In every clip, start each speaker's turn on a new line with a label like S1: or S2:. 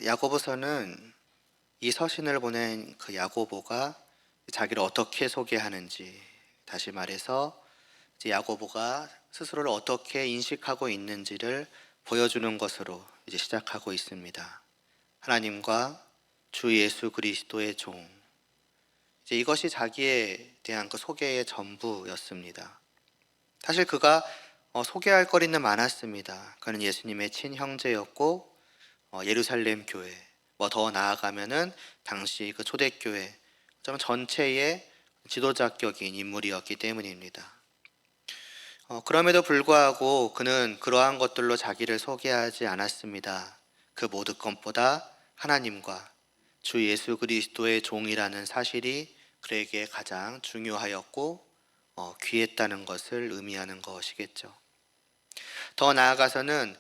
S1: 야고보서는 이 서신을 보낸 그 야고보가 자기를 어떻게 소개하는지, 다시 말해서 이제 야고보가 스스로를 어떻게 인식하고 있는지를 보여주는 것으로 이제 시작하고 있습니다. 하나님과 주 예수 그리스도의 종. 이제 이것이 자기에 대한 그 소개의 전부였습니다. 사실 그가 소개할 거리는 많았습니다. 그는 예수님의 친형제였고 예루살렘 교회, 더 나아가면은 당시 그 초대교회 좀 전체의 지도자격인 인물이었기 때문입니다. 그럼에도 불구하고 그는 그러한 것들로 자기를 소개하지 않았습니다. 그 모든 것보다 하나님과 주 예수 그리스도의 종이라는 사실이 그에게 가장 중요하였고 귀했다는 것을 의미하는 것이겠죠. 더 나아가서는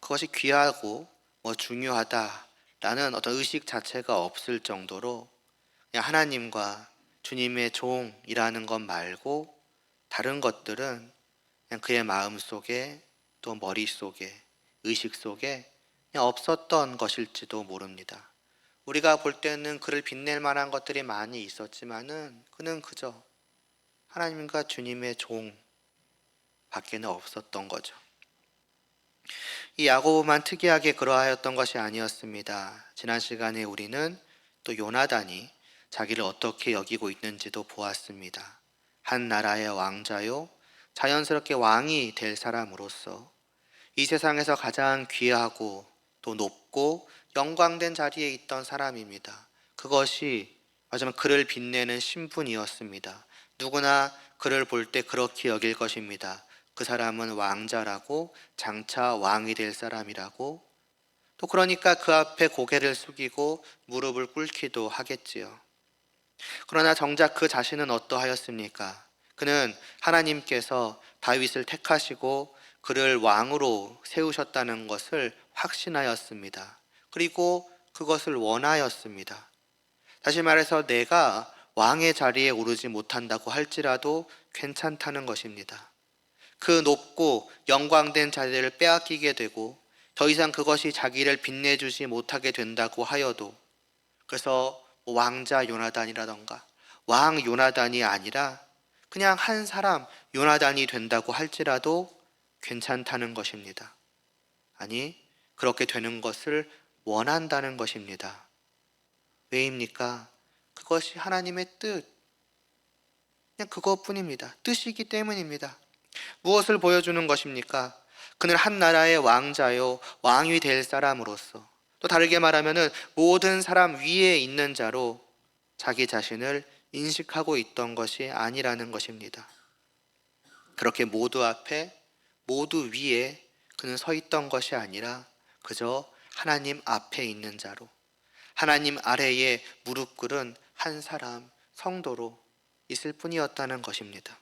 S1: 그것이 귀하고 중요하다라는 어떤 의식 자체가 없을 정도로 그냥 하나님과 주님의 종이라는 것 말고 다른 것들은 그냥 그의 마음 속에 또 머릿속에 의식 속에 그냥 없었던 것일지도 모릅니다. 우리가 볼 때는 그를 빛낼 만한 것들이 많이 있었지만은 그는 그저 하나님과 주님의 종 밖에는 없었던 거죠. 이 야고보만 특이하게 그러하였던 것이 아니었습니다. 지난 시간에 우리는 또 요나단이 자기를 어떻게 여기고 있는지도 보았습니다. 한 나라의 왕자요, 자연스럽게 왕이 될 사람으로서 이 세상에서 가장 귀하고 또 높고 영광된 자리에 있던 사람입니다. 그것이 마지막 그를 빛내는 신분이었습니다. 누구나 그를 볼 때 그렇게 여길 것입니다. 그 사람은 왕자라고, 장차 왕이 될 사람이라고, 또 그러니까 그 앞에 고개를 숙이고 무릎을 꿇기도 하겠지요. 그러나 정작 그 자신은 어떠하였습니까? 그는 하나님께서 다윗을 택하시고 그를 왕으로 세우셨다는 것을 확신하였습니다. 그리고 그것을 원하였습니다. 다시 말해서 내가 왕의 자리에 오르지 못한다고 할지라도 괜찮다는 것입니다. 그 높고 영광된 자리를 빼앗기게 되고 더 이상 그것이 자기를 빛내주지 못하게 된다고 하여도, 그래서 왕자 요나단이라던가 왕 요나단이 아니라 그냥 한 사람 요나단이 된다고 할지라도 괜찮다는 것입니다. 아니, 그렇게 되는 것을 원한다는 것입니다. 왜입니까? 그것이 하나님의 뜻, 그냥 그것뿐입니다. 뜻이기 때문입니다. 무엇을 보여주는 것입니까? 그는 한 나라의 왕자요, 왕이 될 사람으로서, 또 다르게 말하면 모든 사람 위에 있는 자로 자기 자신을 인식하고 있던 것이 아니라는 것입니다. 그렇게 모두 앞에, 모두 위에 그는 서 있던 것이 아니라 그저 하나님 앞에 있는 자로, 하나님 아래에 무릎 꿇은 한 사람, 성도로 있을 뿐이었다는 것입니다.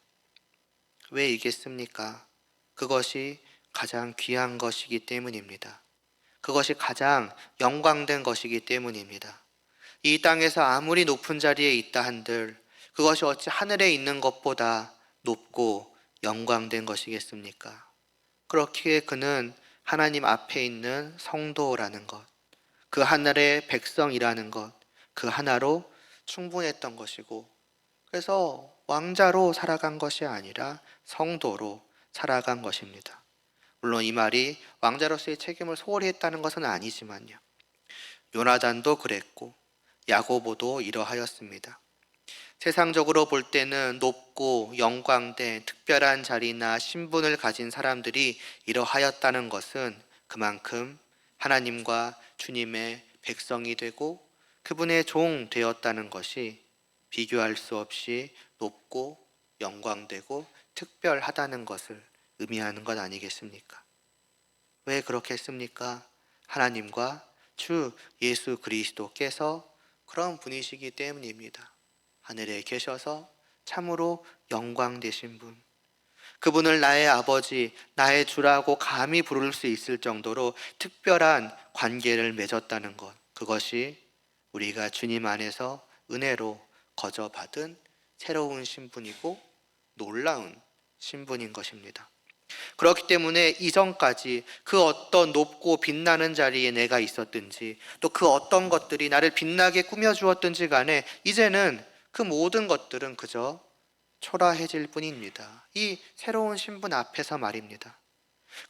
S1: 왜 이겠습니까? 그것이 가장 귀한 것이기 때문입니다. 그것이 가장 영광된 것이기 때문입니다. 이 땅에서 아무리 높은 자리에 있다 한들 그것이 어찌 하늘에 있는 것보다 높고 영광된 것이겠습니까? 그렇기에 그는 하나님 앞에 있는 성도라는 것, 그 하늘의 백성이라는 것, 그 하나로 충분했던 것이고, 그래서 왕자로 살아간 것이 아니라 성도로 살아간 것입니다. 물론 이 말이 왕자로서의 책임을 소홀히 했다는 것은 아니지만요. 요나단도 그랬고 야고보도 이러하였습니다. 세상적으로 볼 때는 높고 영광된 특별한 자리나 신분을 가진 사람들이 이러하였다는 것은 그만큼 하나님과 주님의 백성이 되고 그분의 종 되었다는 것이 비교할 수 없이 높고 영광되고 특별하다는 것을 의미하는 것 아니겠습니까? 왜 그렇게 했습니까? 하나님과 주 예수 그리스도께서 그런 분이시기 때문입니다. 하늘에 계셔서 참으로 영광되신 분, 그분을 나의 아버지, 나의 주라고 감히 부를 수 있을 정도로 특별한 관계를 맺었다는 것, 그것이 우리가 주님 안에서 은혜로 거저 받은 새로운 신분이고 놀라운 신분인 것입니다. 그렇기 때문에 이전까지 그 어떤 높고 빛나는 자리에 내가 있었든지 또 그 어떤 것들이 나를 빛나게 꾸며주었든지 간에 이제는 그 모든 것들은 그저 초라해질 뿐입니다. 이 새로운 신분 앞에서 말입니다.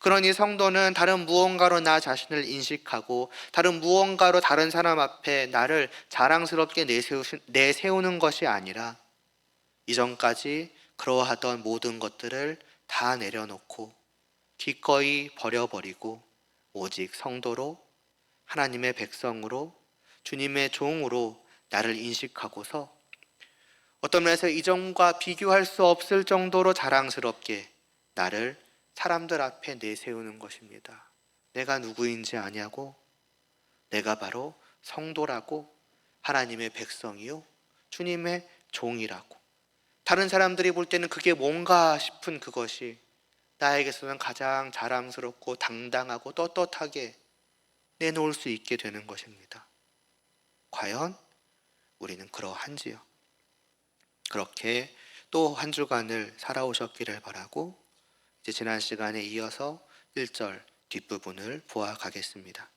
S1: 그러니 성도는 다른 무언가로 나 자신을 인식하고 다른 무언가로 다른 사람 앞에 나를 자랑스럽게 내세우는 것이 아니라 이전까지 그러하던 모든 것들을 다 내려놓고 기꺼이 버려버리고 오직 성도로 하나님의 백성으로 주님의 종으로 나를 인식하고서 어떤 면에서 이전과 비교할 수 없을 정도로 자랑스럽게 나를 사람들 앞에 내세우는 것입니다. 내가 누구인지 아냐고? 내가 바로 성도라고, 하나님의 백성이요, 주님의 종이라고. 다른 사람들이 볼 때는 그게 뭔가 싶은 그것이 나에게서는 가장 자랑스럽고 당당하고 떳떳하게 내놓을 수 있게 되는 것입니다. 과연 우리는 그러한지요? 그렇게 또 한 주간을 살아오셨기를 바라고 이제 지난 시간에 이어서 1절 뒷부분을 보아가겠습니다.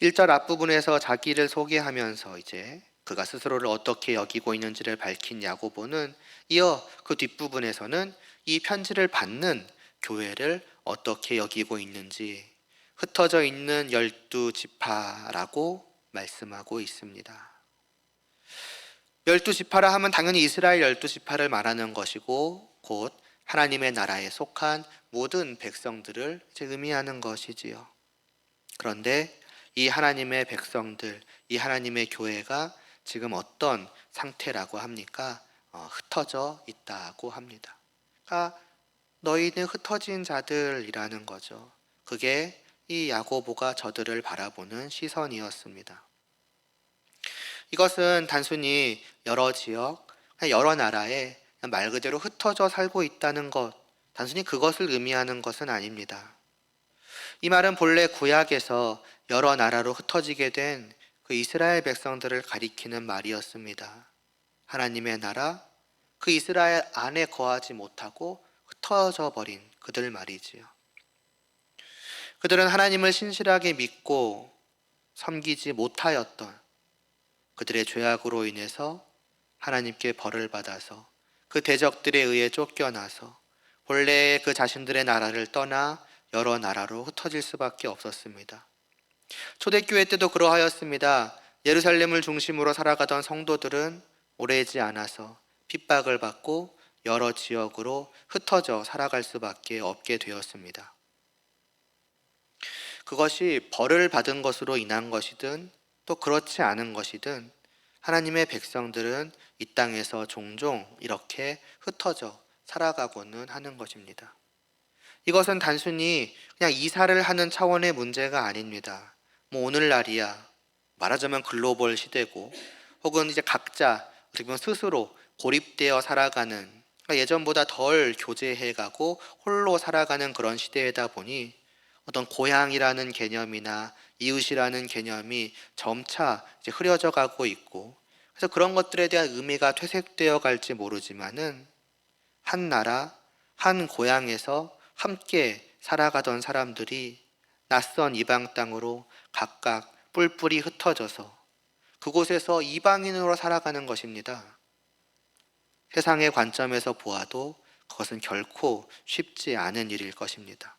S1: 1절 앞부분에서 자기를 소개하면서 이제 그가 스스로를 어떻게 여기고 있는지를 밝힌 야고보는 이어 그 뒷부분에서는 이 편지를 받는 교회를 어떻게 여기고 있는지 흩어져 있는 12지파라고 말씀하고 있습니다. 12지파라 하면 당연히 이스라엘 12지파를 말하는 것이고 곧 하나님의 나라에 속한 모든 백성들을 의미하는 것이지요. 그런데 이 하나님의 백성들, 이 하나님의 교회가 지금 어떤 상태라고 합니까? 흩어져 있다고 합니다. 그러니까 너희는 흩어진 자들이라는 거죠. 그게 이 야고보가 저들을 바라보는 시선이었습니다. 이것은 단순히 여러 지역, 여러 나라에 말 그대로 흩어져 살고 있다는 것, 단순히 그것을 의미하는 것은 아닙니다. 이 말은 본래 구약에서 여러 나라로 흩어지게 된 그 이스라엘 백성들을 가리키는 말이었습니다. 하나님의 나라, 그 이스라엘 안에 거하지 못하고 흩어져 버린 그들 말이지요. 그들은 하나님을 신실하게 믿고 섬기지 못하였던 그들의 죄악으로 인해서 하나님께 벌을 받아서 그 대적들에 의해 쫓겨나서 본래 그 자신들의 나라를 떠나 여러 나라로 흩어질 수밖에 없었습니다. 초대교회 때도 그러하였습니다. 예루살렘을 중심으로 살아가던 성도들은 오래지 않아서 핍박을 받고 여러 지역으로 흩어져 살아갈 수밖에 없게 되었습니다. 그것이 벌을 받은 것으로 인한 것이든 또 그렇지 않은 것이든 하나님의 백성들은 이 땅에서 종종 이렇게 흩어져 살아가고는 하는 것입니다. 이것은 단순히 그냥 이사를 하는 차원의 문제가 아닙니다. 오늘날이야 말하자면 글로벌 시대고 혹은 이제 각자 어떻게 보면 스스로 고립되어 살아가는, 그러니까 예전보다 덜 교제해가고 홀로 살아가는 그런 시대이다 보니 어떤 고향이라는 개념이나 이웃이라는 개념이 점차 이제 흐려져 가고 있고, 그래서 그런 것들에 대한 의미가 퇴색되어 갈지 모르지만은 한 나라, 한 고향에서 함께 살아가던 사람들이 낯선 이방 땅으로 각각 뿔뿔이 흩어져서 그곳에서 이방인으로 살아가는 것입니다. 세상의 관점에서 보아도 그것은 결코 쉽지 않은 일일 것입니다.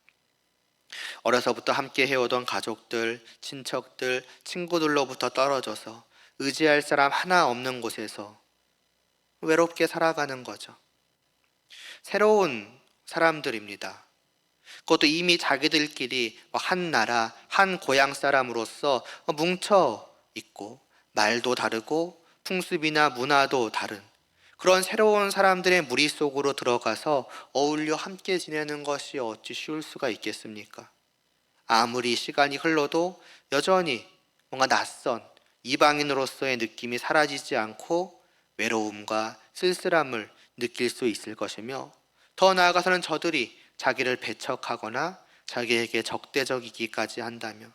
S1: 어려서부터 함께 해오던 가족들, 친척들, 친구들로부터 떨어져서 의지할 사람 하나 없는 곳에서 외롭게 살아가는 거죠. 새로운 사람들입니다. 그것도 이미 자기들끼리 한 나라, 한 고향 사람으로서 뭉쳐 있고 말도 다르고 풍습이나 문화도 다른 그런 새로운 사람들의 무리 속으로 들어가서 어울려 함께 지내는 것이 어찌 쉬울 수가 있겠습니까? 아무리 시간이 흘러도 여전히 뭔가 낯선 이방인으로서의 느낌이 사라지지 않고 외로움과 쓸쓸함을 느낄 수 있을 것이며, 더 나아가서는 저들이 자기를 배척하거나 자기에게 적대적이기까지 한다면,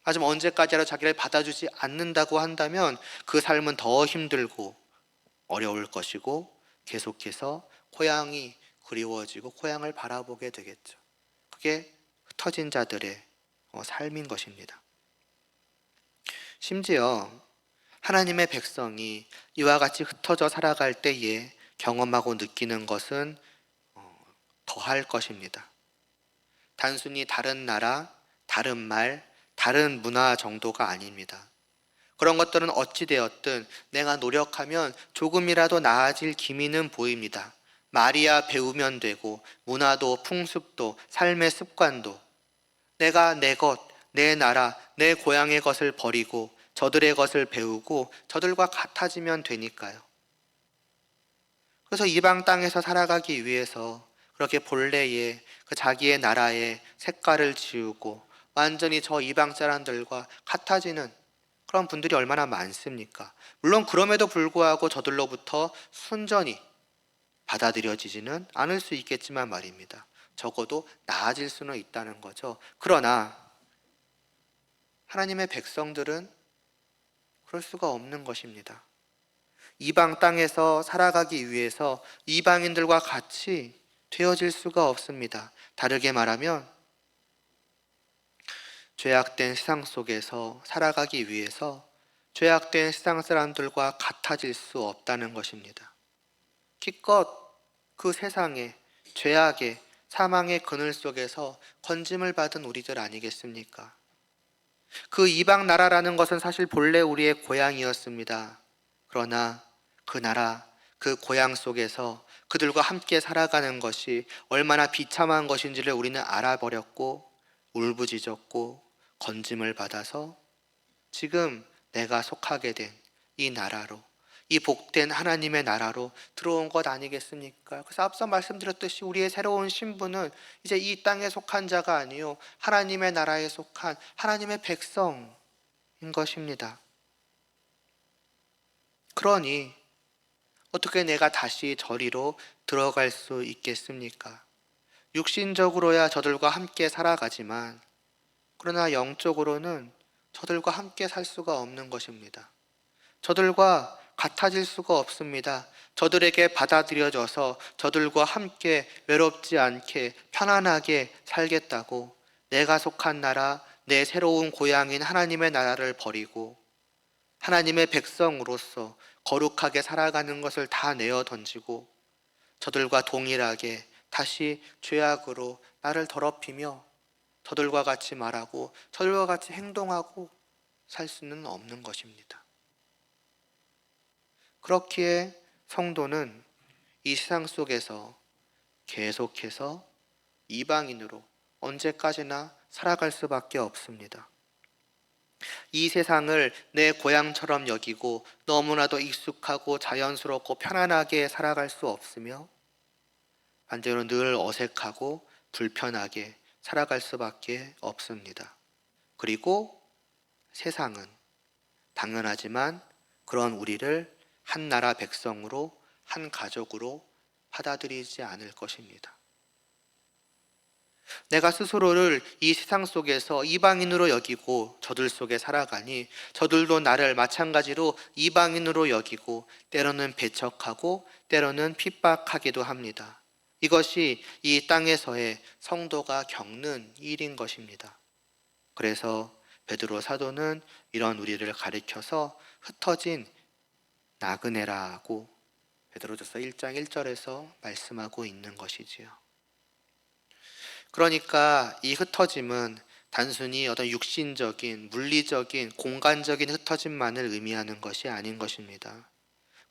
S1: 하지만 언제까지라도 자기를 받아주지 않는다고 한다면 그 삶은 더 힘들고 어려울 것이고 계속해서 고향이 그리워지고 고향을 바라보게 되겠죠. 그게 흩어진 자들의 삶인 것입니다. 심지어 하나님의 백성이 이와 같이 흩어져 살아갈 때에 경험하고 느끼는 것은 더할 것입니다. 단순히 다른 나라, 다른 말, 다른 문화 정도가 아닙니다. 그런 것들은 어찌되었든 내가 노력하면 조금이라도 나아질 기미는 보입니다. 말이야 배우면 되고, 문화도 풍습도 삶의 습관도 내가 내 것, 내 나라, 내 고향의 것을 버리고 저들의 것을 배우고 저들과 같아지면 되니까요. 그래서 이방 땅에서 살아가기 위해서 그렇게 본래의 그 자기의 나라의 색깔을 지우고 완전히 저 이방 사람들과 같아지는 그런 분들이 얼마나 많습니까? 물론 그럼에도 불구하고 저들로부터 순전히 받아들여지지는 않을 수 있겠지만 말입니다. 적어도 나아질 수는 있다는 거죠. 그러나 하나님의 백성들은 그럴 수가 없는 것입니다. 이방 땅에서 살아가기 위해서 이방인들과 같이 되어질 수가 없습니다. 다르게 말하면 죄악된 세상 속에서 살아가기 위해서 죄악된 세상 사람들과 같아질 수 없다는 것입니다. 기껏 그 세상에 죄악의 사망의 그늘 속에서 건짐을 받은 우리들 아니겠습니까? 그 이방 나라라는 것은 사실 본래 우리의 고향이었습니다. 그러나 그 나라, 그 고향 속에서 그들과 함께 살아가는 것이 얼마나 비참한 것인지를 우리는 알아버렸고 울부짖었고 건짐을 받아서 지금 내가 속하게 된 이 나라로, 이 복된 하나님의 나라로 들어온 것 아니겠습니까? 그래서 앞서 말씀드렸듯이 우리의 새로운 신분은 이제 이 땅에 속한 자가 아니요 하나님의 나라에 속한 하나님의 백성인 것입니다. 그러니 어떻게 내가 다시 저리로 들어갈 수 있겠습니까? 육신적으로야 저들과 함께 살아가지만 그러나 영적으로는 저들과 함께 살 수가 없는 것입니다. 저들과 같아질 수가 없습니다. 저들에게 받아들여져서 저들과 함께 외롭지 않게 편안하게 살겠다고 내가 속한 나라, 내 새로운 고향인 하나님의 나라를 버리고 하나님의 백성으로서 거룩하게 살아가는 것을 다 내어 던지고 저들과 동일하게 다시 죄악으로 나를 더럽히며 저들과 같이 말하고 저들과 같이 행동하고 살 수는 없는 것입니다. 그렇기에 성도는 이 세상 속에서 계속해서 이방인으로 언제까지나 살아갈 수밖에 없습니다. 이 세상을 내 고향처럼 여기고 너무나도 익숙하고 자연스럽고 편안하게 살아갈 수 없으며 반대로 늘 어색하고 불편하게 살아갈 수밖에 없습니다. 그리고 세상은 당연하지만 그런 우리를 한 나라 백성으로, 한 가족으로 받아들이지 않을 것입니다. 내가 스스로를 이 세상 속에서 이방인으로 여기고 저들 속에 살아가니 저들도 나를 마찬가지로 이방인으로 여기고 때로는 배척하고 때로는 핍박하기도 합니다. 이것이 이 땅에서의 성도가 겪는 일인 것입니다. 그래서 베드로 사도는 이런 우리를 가리켜서 흩어진 나그네라고 베드로전서 1장 1절에서 말씀하고 있는 것이지요. 그러니까 이 흩어짐은 단순히 어떤 육신적인, 물리적인, 공간적인 흩어짐만을 의미하는 것이 아닌 것입니다.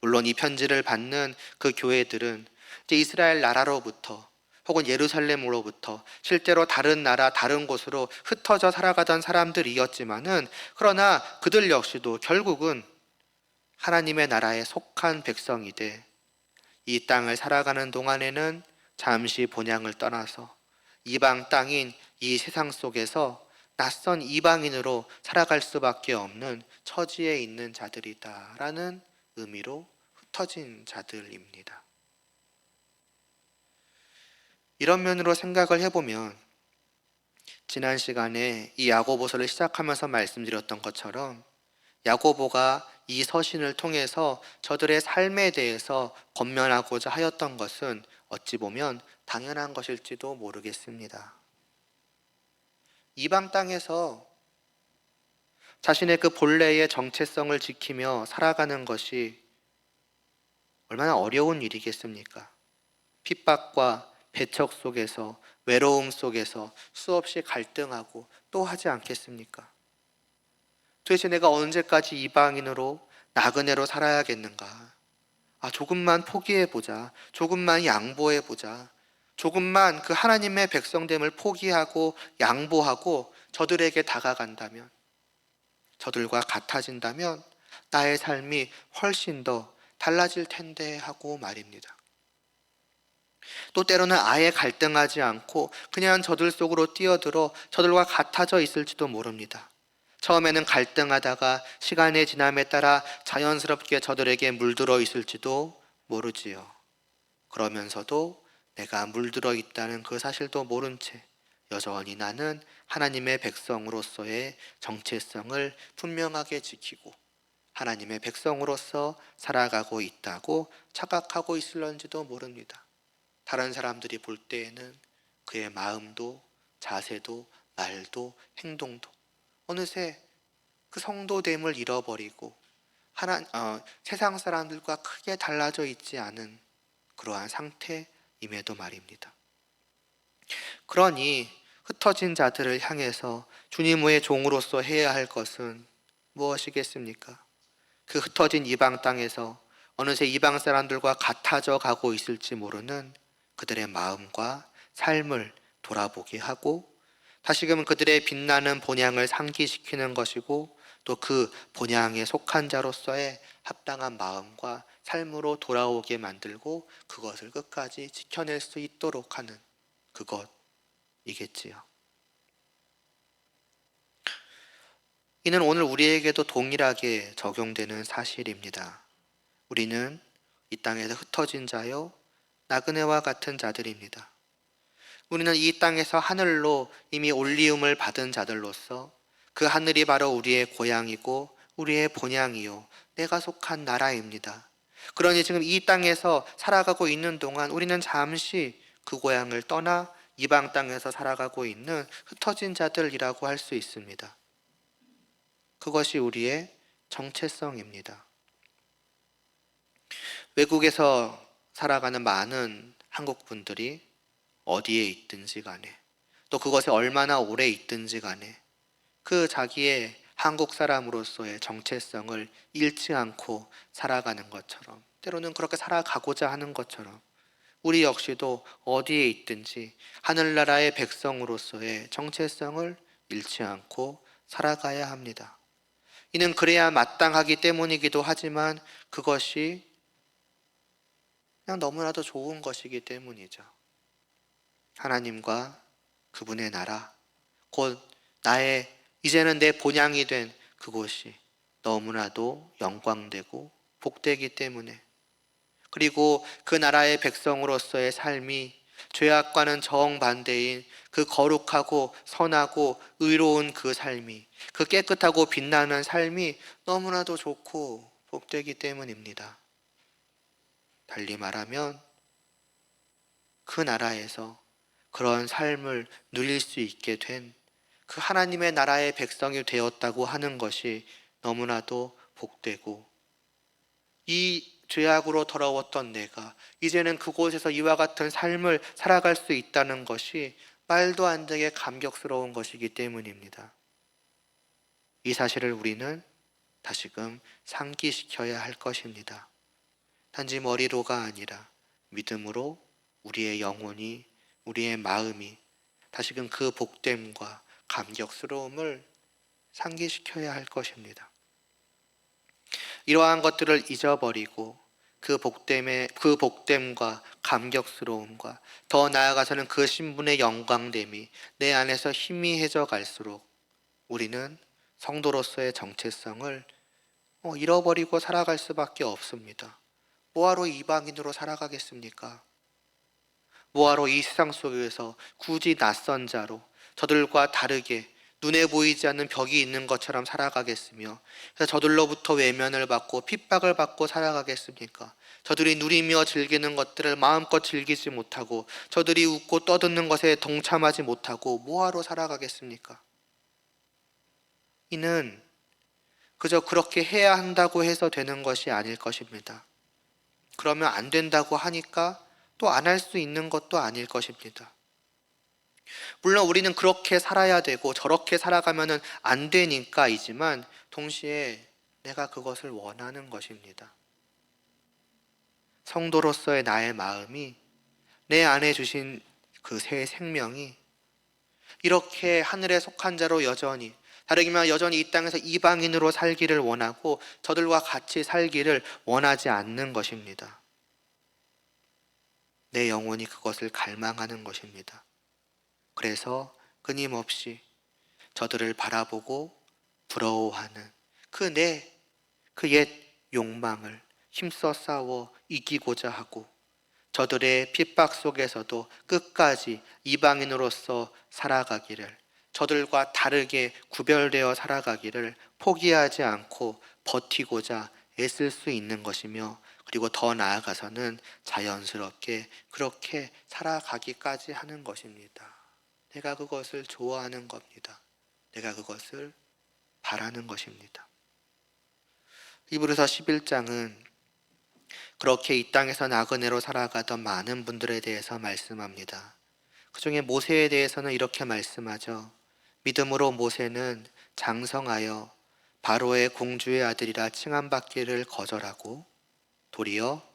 S1: 물론 이 편지를 받는 그 교회들은 이제 이스라엘 나라로부터 혹은 예루살렘으로부터 실제로 다른 나라, 다른 곳으로 흩어져 살아가던 사람들이었지만은 그러나 그들 역시도 결국은 하나님의 나라에 속한 백성이 돼 이 땅을 살아가는 동안에는 잠시 본향을 떠나서 이방 땅인 이 세상 속에서 낯선 이방인으로 살아갈 수밖에 없는 처지에 있는 자들이다라는 의미로 흩어진 자들입니다. 이런 면으로 생각을 해보면 지난 시간에 이 야고보서를 시작하면서 말씀드렸던 것처럼 야고보가 이 서신을 통해서 저들의 삶에 대해서 권면하고자 하였던 것은 어찌 보면 당연한 것일지도 모르겠습니다. 이방 땅에서 자신의 그 본래의 정체성을 지키며 살아가는 것이 얼마나 어려운 일이겠습니까? 핍박과 배척 속에서, 외로움 속에서 수없이 갈등하고 또 하지 않겠습니까? 도대체 내가 언제까지 이방인으로 나그네로 살아야겠는가? 조금만 포기해보자. 조금만 양보해보자. 조금만 그 하나님의 백성됨을 포기하고 양보하고 저들에게 다가간다면, 저들과 같아진다면 나의 삶이 훨씬 더 달라질 텐데 하고 말입니다. 또 때로는 아예 갈등하지 않고 그냥 저들 속으로 뛰어들어 저들과 같아져 있을지도 모릅니다. 처음에는 갈등하다가 시간의 지남에 따라 자연스럽게 저들에게 물들어 있을지도 모르지요. 그러면서도 내가 물들어 있다는 그 사실도 모른 채 여전히 나는 하나님의 백성으로서의 정체성을 분명하게 지키고 하나님의 백성으로서 살아가고 있다고 착각하고 있을런지도 모릅니다. 다른 사람들이 볼 때에는 그의 마음도 자세도 말도 행동도 어느새 그 성도됨을 잃어버리고 세상 사람들과 크게 달라져 있지 않은 그러한 상태임에도 말입니다. 그러니 흩어진 자들을 향해서 주님의 종으로서 해야 할 것은 무엇이겠습니까? 그 흩어진 이방 땅에서 어느새 이방 사람들과 같아져 가고 있을지 모르는 그들의 마음과 삶을 돌아보게 하고 다시금 그들의 빛나는 본향을 상기시키는 것이고 또 그 본향에 속한 자로서의 합당한 마음과 삶으로 돌아오게 만들고 그것을 끝까지 지켜낼 수 있도록 하는 그것이겠지요. 이는 오늘 우리에게도 동일하게 적용되는 사실입니다. 우리는 이 땅에서 흩어진 자요 나그네와 같은 자들입니다. 우리는 이 땅에서 하늘로 이미 올리움을 받은 자들로서 그 하늘이 바로 우리의 고향이고 우리의 본향이요 내가 속한 나라입니다. 그러니 지금 이 땅에서 살아가고 있는 동안 우리는 잠시 그 고향을 떠나 이방 땅에서 살아가고 있는 흩어진 자들이라고 할 수 있습니다. 그것이 우리의 정체성입니다. 외국에서 살아가는 많은 한국 분들이 어디에 있든지 간에 또 그것에 얼마나 오래 있든지 간에 그 자기의 한국 사람으로서의 정체성을 잃지 않고 살아가는 것처럼 때로는 그렇게 살아가고자 하는 것처럼 우리 역시도 어디에 있든지 하늘나라의 백성으로서의 정체성을 잃지 않고 살아가야 합니다. 이는 그래야 마땅하기 때문이기도 하지만 그것이 그냥 너무나도 좋은 것이기 때문이죠. 하나님과 그분의 나라, 곧 나의 이제는 내 본향이 된 그곳이 너무나도 영광되고 복되기 때문에 그리고 그 나라의 백성으로서의 삶이 죄악과는 정반대인 그 거룩하고 선하고 의로운 그 삶이 그 깨끗하고 빛나는 삶이 너무나도 좋고 복되기 때문입니다. 달리 말하면 그 나라에서 그런 삶을 누릴 수 있게 된 그 하나님의 나라의 백성이 되었다고 하는 것이 너무나도 복되고 이 죄악으로 더러웠던 내가 이제는 그곳에서 이와 같은 삶을 살아갈 수 있다는 것이 말도 안 되게 감격스러운 것이기 때문입니다. 이 사실을 우리는 다시금 상기시켜야 할 것입니다. 단지 머리로가 아니라 믿음으로 우리의 영혼이, 우리의 마음이 다시금 그 복됨과 감격스러움을 상기시켜야 할 것입니다. 이러한 것들을 잊어버리고 그 복됨과 감격스러움과 더 나아가서는 그 신분의 영광됨이 내 안에서 희미해져 갈수록 우리는 성도로서의 정체성을 잃어버리고 살아갈 수밖에 없습니다. 뭐하러 이방인으로 살아가겠습니까? 뭐하러 이 세상 속에서 굳이 낯선 자로 저들과 다르게 눈에 보이지 않는 벽이 있는 것처럼 살아가겠으며, 그래서 저들로부터 외면을 받고 핍박을 받고 살아가겠습니까? 저들이 누리며 즐기는 것들을 마음껏 즐기지 못하고, 저들이 웃고 떠드는 것에 동참하지 못하고 뭐하러 살아가겠습니까? 이는 그저 그렇게 해야 한다고 해서 되는 것이 아닐 것입니다. 그러면 안 된다고 하니까 또 안 할 수 있는 것도 아닐 것입니다. 물론 우리는 그렇게 살아야 되고 저렇게 살아가면 안 되니까이지만, 동시에 내가 그것을 원하는 것입니다. 성도로서의 나의 마음이, 내 안에 주신 그 새 생명이 이렇게 하늘에 속한 자로 여전히, 다르게 말하면 여전히 이 땅에서 이방인으로 살기를 원하고 저들과 같이 살기를 원하지 않는 것입니다. 내 영혼이 그것을 갈망하는 것입니다. 그래서 끊임없이 저들을 바라보고 부러워하는 그 옛 욕망을 힘써 싸워 이기고자 하고, 저들의 핍박 속에서도 끝까지 이방인으로서 살아가기를, 저들과 다르게 구별되어 살아가기를 포기하지 않고 버티고자 애쓸 수 있는 것이며, 그리고 더 나아가서는 자연스럽게 그렇게 살아가기까지 하는 것입니다. 내가 그것을 좋아하는 겁니다. 내가 그것을 바라는 것입니다. 히브리서 11장은 그렇게 이 땅에서 나그네로 살아가던 많은 분들에 대해서 말씀합니다. 그 중에 모세에 대해서는 이렇게 말씀하죠. 믿음으로 모세는 장성하여 바로의 공주의 아들이라 칭함받기를 거절하고 도리어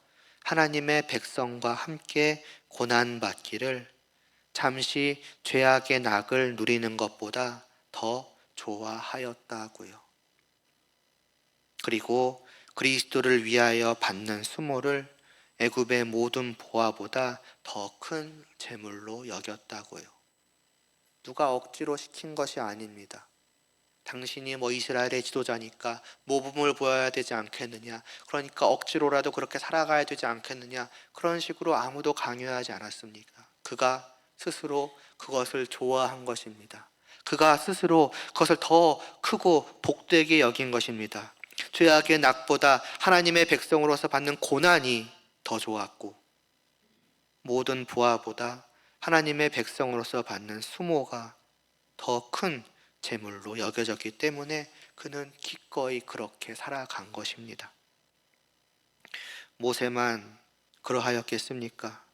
S1: 하나님의 백성과 함께 고난받기를 잠시 죄악의 낙을 누리는 것보다 더 좋아하였다고요. 그리고 그리스도를 위하여 받는 수모를 애굽의 모든 보화보다 더 큰 재물로 여겼다고요. 누가 억지로 시킨 것이 아닙니다. 당신이 이스라엘의 지도자니까 모범을 보여야 되지 않겠느냐, 그러니까 억지로라도 그렇게 살아가야 되지 않겠느냐, 그런 식으로 아무도 강요하지 않았습니까? 그가 스스로 그것을 좋아한 것입니다. 그가 스스로 그것을 더 크고 복되게 여긴 것입니다. 죄악의 낙보다 하나님의 백성으로서 받는 고난이 더 좋았고, 모든 보화보다 하나님의 백성으로서 받는 수모가 더 큰 재물로 여겨졌기 때문에 그는 기꺼이 그렇게 살아간 것입니다. 모세만 그러하였겠습니까?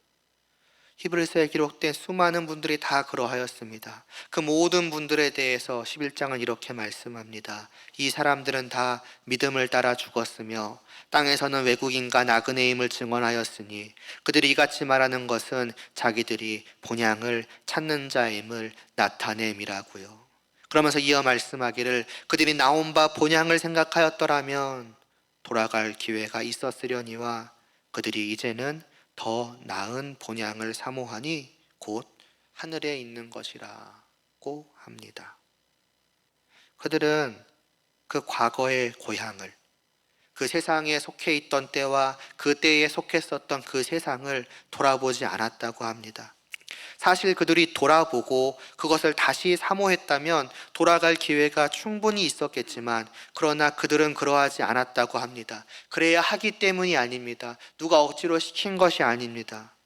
S1: 히브리서에 기록된 수많은 분들이 다 그러하였습니다. 그 모든 분들에 대해서 11장은 이렇게 말씀합니다. 이 사람들은 다 믿음을 따라 죽었으며 땅에서는 외국인과 나그네임을 증언하였으니 그들이 이같이 말하는 것은 자기들이 본향을 찾는 자임을 나타냄이라고요. 그러면서 이어 말씀하기를, 그들이 나온 바 본향을 생각하였더라면 돌아갈 기회가 있었으려니와 그들이 이제는 더 나은 본향을 사모하니 곧 하늘에 있는 것이라고 합니다. 그들은 그 과거의 고향을, 그 세상에 속해 있던 때와 그 때에 속했었던 그 세상을 돌아보지 않았다고 합니다. 사실 그들이 돌아보고 그것을 다시 사모했다면 돌아갈 기회가 충분히 있었겠지만, 그러나 그들은 그러하지 않았다고 합니다. 그래야 하기 때문이 아닙니다. 누가 억지로 시킨 것이 아닙니다.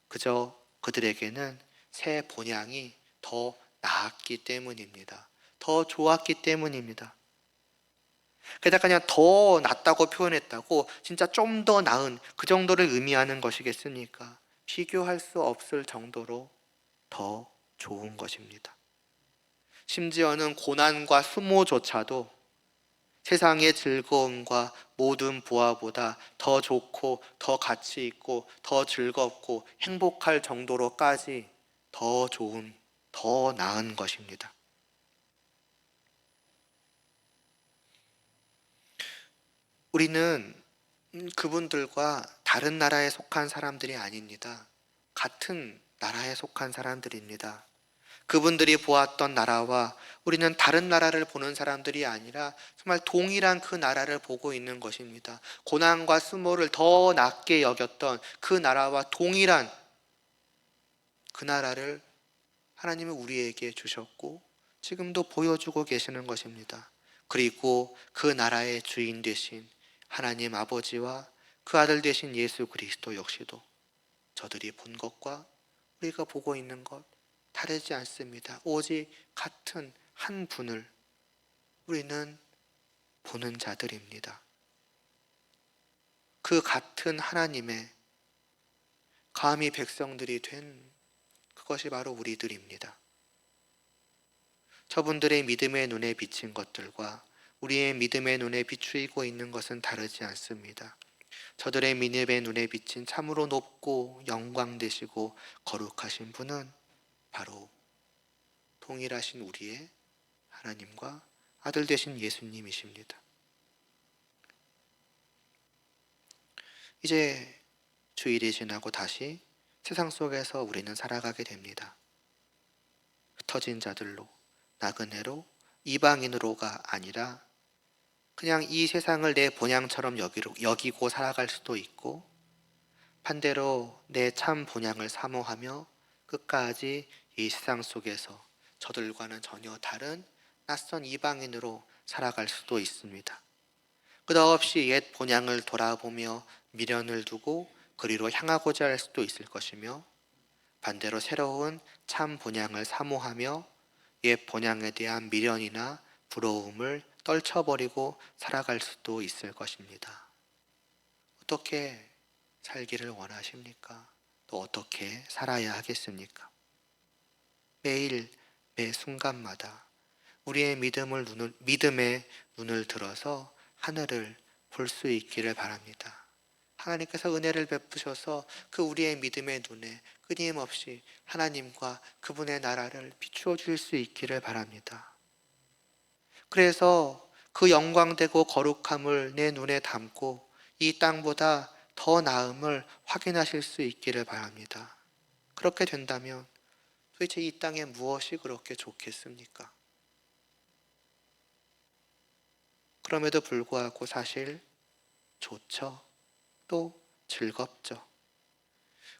S1: 그저 그들에게는 새 본향이 더 나았기 때문입니다. 더 좋았기 때문입니다. 게다가 그냥 더 낫다고 표현했다고 진짜 좀 더 나은 그 정도를 의미하는 것이겠습니까? 비교할 수 없을 정도로 더 좋은 것입니다. 심지어는 고난과 수모조차도 세상의 즐거움과 모든 부하보다 더 좋고 더 가치 있고 더 즐겁고 행복할 정도로까지 더 좋은, 더 나은 것입니다. 우리는 그분들과 다른 나라에 속한 사람들이 아닙니다. 같은 나라에 속한 사람들입니다. 그분들이 보았던 나라와 우리는 다른 나라를 보는 사람들이 아니라 정말 동일한 그 나라를 보고 있는 것입니다. 고난과 수모를 더 낮게 여겼던 그 나라와 동일한 그 나라를 하나님은 우리에게 주셨고 지금도 보여주고 계시는 것입니다. 그리고 그 나라의 주인 되신 하나님 아버지와 그 아들 되신 예수 그리스도 역시도 저들이 본 것과 우리가 보고 있는 것 다르지 않습니다. 오직 같은 한 분을 우리는 보는 자들입니다. 그 같은 하나님의 감히 백성들이 된 그것이 바로 우리들입니다. 저분들의 믿음의 눈에 비친 것들과 우리의 믿음의 눈에 비추이고 있는 것은 다르지 않습니다. 저들의 믿음의 눈에 비친 참으로 높고 영광되시고 거룩하신 분은 바로 동일하신 우리의 하나님과 아들 되신 예수님이십니다. 이제 주일이 지나고 다시 세상 속에서 우리는 살아가게 됩니다. 흩어진 자들로, 나그네로, 이방인으로가 아니라 그냥 이 세상을 내 본향처럼 여기고 살아갈 수도 있고, 반대로 내 참 본향을 사모하며 끝까지 이 세상 속에서 저들과는 전혀 다른 낯선 이방인으로 살아갈 수도 있습니다. 끝없이 옛 본향을 돌아보며 미련을 두고 그리로 향하고자 할 수도 있을 것이며, 반대로 새로운 참 본향을 사모하며 옛 본향에 대한 미련이나 부러움을 떨쳐버리고 살아갈 수도 있을 것입니다. 어떻게 살기를 원하십니까? 또 어떻게 살아야 하겠습니까? 매일 매 순간마다 우리의 믿음의 눈을 들어서 하늘을 볼 수 있기를 바랍니다. 하나님께서 은혜를 베푸셔서 그 우리의 믿음의 눈에 끊임없이 하나님과 그분의 나라를 비추어 줄 수 있기를 바랍니다. 그래서 그 영광되고 거룩함을 내 눈에 담고 이 땅보다 더 나음을 확인하실 수 있기를 바랍니다. 그렇게 된다면 도대체 이 땅에 무엇이 그렇게 좋겠습니까? 그럼에도 불구하고 사실 좋죠. 또 즐겁죠.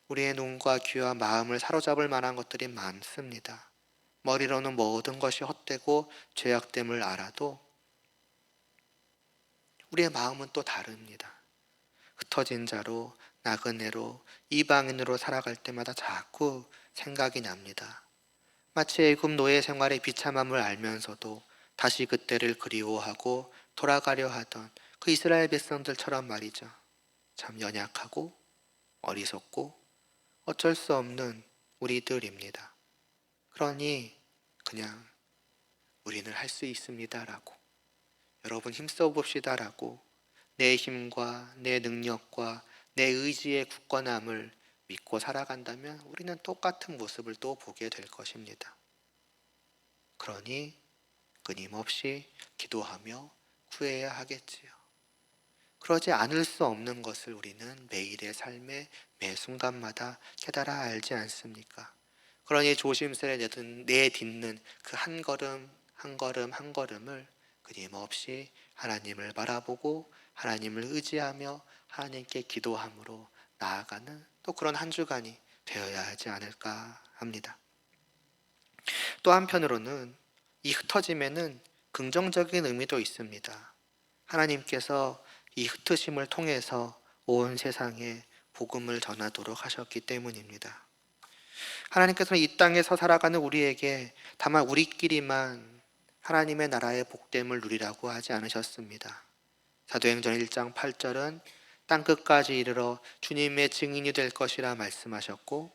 S1: 우리의 눈과 귀와 마음을 사로잡을 만한 것들이 많습니다. 머리로는 모든 것이 헛되고 죄악됨을 알아도 우리의 마음은 또 다릅니다. 흩어진 자로, 나그네로, 이방인으로 살아갈 때마다 자꾸 생각이 납니다. 마치 애굽 노예 생활의 비참함을 알면서도 다시 그때를 그리워하고 돌아가려 하던 그 이스라엘 백성들처럼 말이죠. 참 연약하고 어리석고 어쩔 수 없는 우리들입니다. 그러니 그냥 우리는 할 수 있습니다라고, 여러분 힘써 봅시다라고 내 힘과 내 능력과 내 의지의 굳건함을 믿고 살아간다면 우리는 똑같은 모습을 또 보게 될 것입니다. 그러니 끊임없이 기도하며 구해야 하겠지요. 그러지 않을 수 없는 것을 우리는 매일의 삶의 매 순간마다 깨달아 알지 않습니까? 그러니 조심스레 내딛는 그 한 걸음 한 걸음 한 걸음을 끊임없이 하나님을 바라보고 하나님을 의지하며 하나님께 기도함으로 나아가는 또 그런 한 주간이 되어야 하지 않을까 합니다. 또 한편으로는 이 흩어짐에는 긍정적인 의미도 있습니다. 하나님께서 이 흩으심을 통해서 온 세상에 복음을 전하도록 하셨기 때문입니다. 하나님께서는 이 땅에서 살아가는 우리에게 다만 우리끼리만 하나님의 나라의 복됨을 누리라고 하지 않으셨습니다. 사도행전 1장 8절은 땅끝까지 이르러 주님의 증인이 될 것이라 말씀하셨고,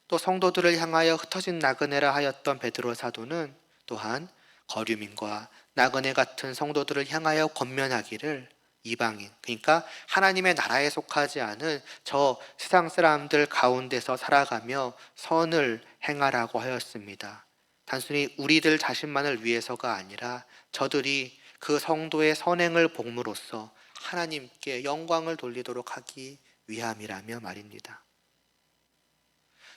S1: 또 성도들을 향하여 흩어진 나그네라 하였던 베드로 사도는 또한 거류민과 나그네 같은 성도들을 향하여 권면하기를 이방인, 그러니까 하나님의 나라에 속하지 않은 저 세상 사람들 가운데서 살아가며 선을 행하라고 하였습니다. 단순히 우리들 자신만을 위해서가 아니라 저들이 그 성도의 선행을 복무로써 하나님께 영광을 돌리도록 하기 위함이라며 말입니다.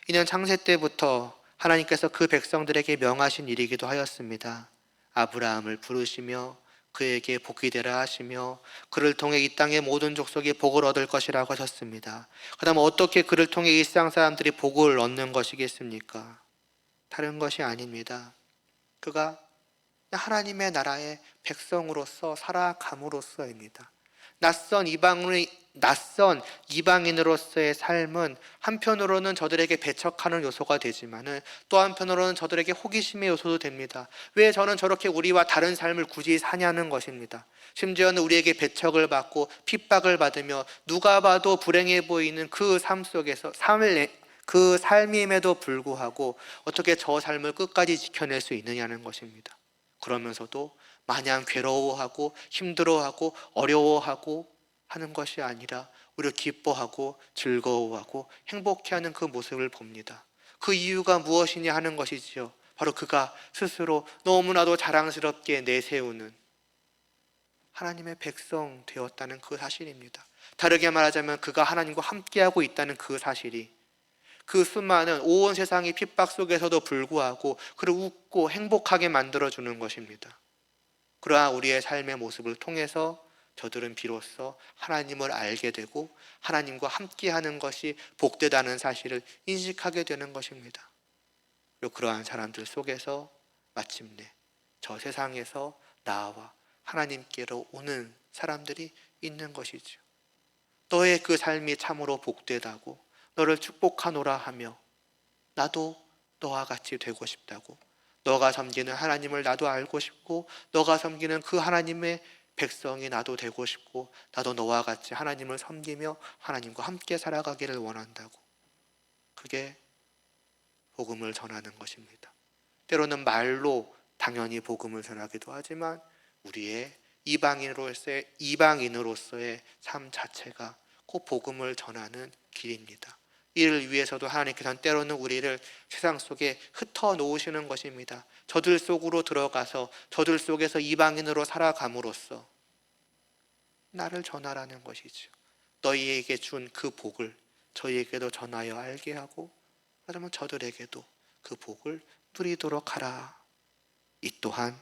S1: 이는 창세 때부터 하나님께서 그 백성들에게 명하신 일이기도 하였습니다. 아브라함을 부르시며 그에게 복이 되라 하시며 그를 통해 이 땅의 모든 족속이 복을 얻을 것이라고 하셨습니다. 그다음 어떻게 그를 통해 이 세상 사람들이 복을 얻는 것이겠습니까? 다른 것이 아닙니다. 그가 하나님의 나라의 백성으로서 살아감으로써입니다. 낯선 이방인으로서의 삶은 한편으로는 저들에게 배척하는 요소가 되지만은 또 한편으로는 저들에게 호기심의 요소도 됩니다. 왜 저는 저렇게 우리와 다른 삶을 굳이 사냐는 것입니다. 심지어는 우리에게 배척을 받고 핍박을 받으며 누가 봐도 불행해 보이는 그 삶 속에서 그 삶임에도 불구하고 어떻게 저 삶을 끝까지 지켜낼 수 있느냐는 것입니다. 그러면서도 마냥 괴로워하고 힘들어하고 어려워하고 하는 것이 아니라 오히려 기뻐하고 즐거워하고 행복해하는 그 모습을 봅니다. 그 이유가 무엇이냐 하는 것이지요. 바로 그가 스스로 너무나도 자랑스럽게 내세우는 하나님의 백성 되었다는 그 사실입니다. 다르게 말하자면 그가 하나님과 함께하고 있다는 그 사실이 그 수많은 온 세상의 핍박 속에서도 불구하고 그를 웃고 행복하게 만들어주는 것입니다. 그러한 우리의 삶의 모습을 통해서 저들은 비로소 하나님을 알게 되고 하나님과 함께하는 것이 복되다는 사실을 인식하게 되는 것입니다. 그리고 그러한 사람들 속에서 마침내 저 세상에서 나와 하나님께로 오는 사람들이 있는 것이죠. 너의 그 삶이 참으로 복되다고 너를 축복하노라 하며 나도 너와 같이 되고 싶다고, 너가 섬기는 하나님을 나도 알고 싶고 너가 섬기는 그 하나님의 백성이 나도 되고 싶고 나도 너와 같이 하나님을 섬기며 하나님과 함께 살아가기를 원한다고, 그게 복음을 전하는 것입니다. 때로는 말로 당연히 복음을 전하기도 하지만 우리의 이방인으로서의 삶 자체가 꼭 복음을 전하는 길입니다. 이를 위해서도 하나님께서는 때로는 우리를 세상 속에 흩어 놓으시는 것입니다. 저들 속으로 들어가서 저들 속에서 이방인으로 살아감으로써 나를 전하라는 것이죠. 너희에게 준 그 복을 저희에게도 전하여 알게 하고 그러면 저들에게도 그 복을 누리도록 하라. 이 또한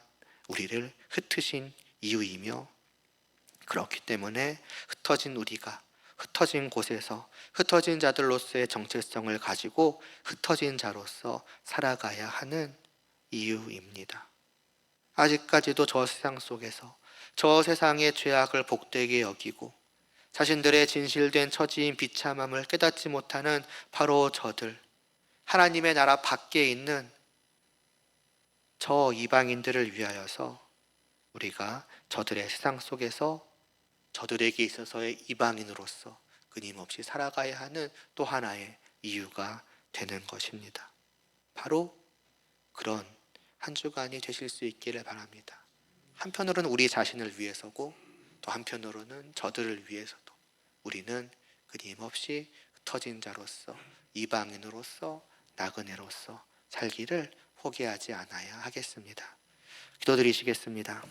S1: 우리를 흩으신 이유이며, 그렇기 때문에 흩어진 우리가 흩어진 곳에서 흩어진 자들로서의 정체성을 가지고 흩어진 자로서 살아가야 하는 이유입니다. 아직까지도 저 세상 속에서 저 세상의 죄악을 복되게 여기고 자신들의 진실된 처지인 비참함을 깨닫지 못하는 바로 저들, 하나님의 나라 밖에 있는 저 이방인들을 위하여서 우리가 저들의 세상 속에서 저들에게 있어서의 이방인으로서 끊임없이 살아가야 하는 또 하나의 이유가 되는 것입니다. 바로 그런 한 주간이 되실 수 있기를 바랍니다. 한편으로는 우리 자신을 위해서고 또 한편으로는 저들을 위해서도 우리는 끊임없이 흩어진 자로서 이방인으로서 나그네로서 살기를 포기하지 않아야 하겠습니다. 기도드리시겠습니다.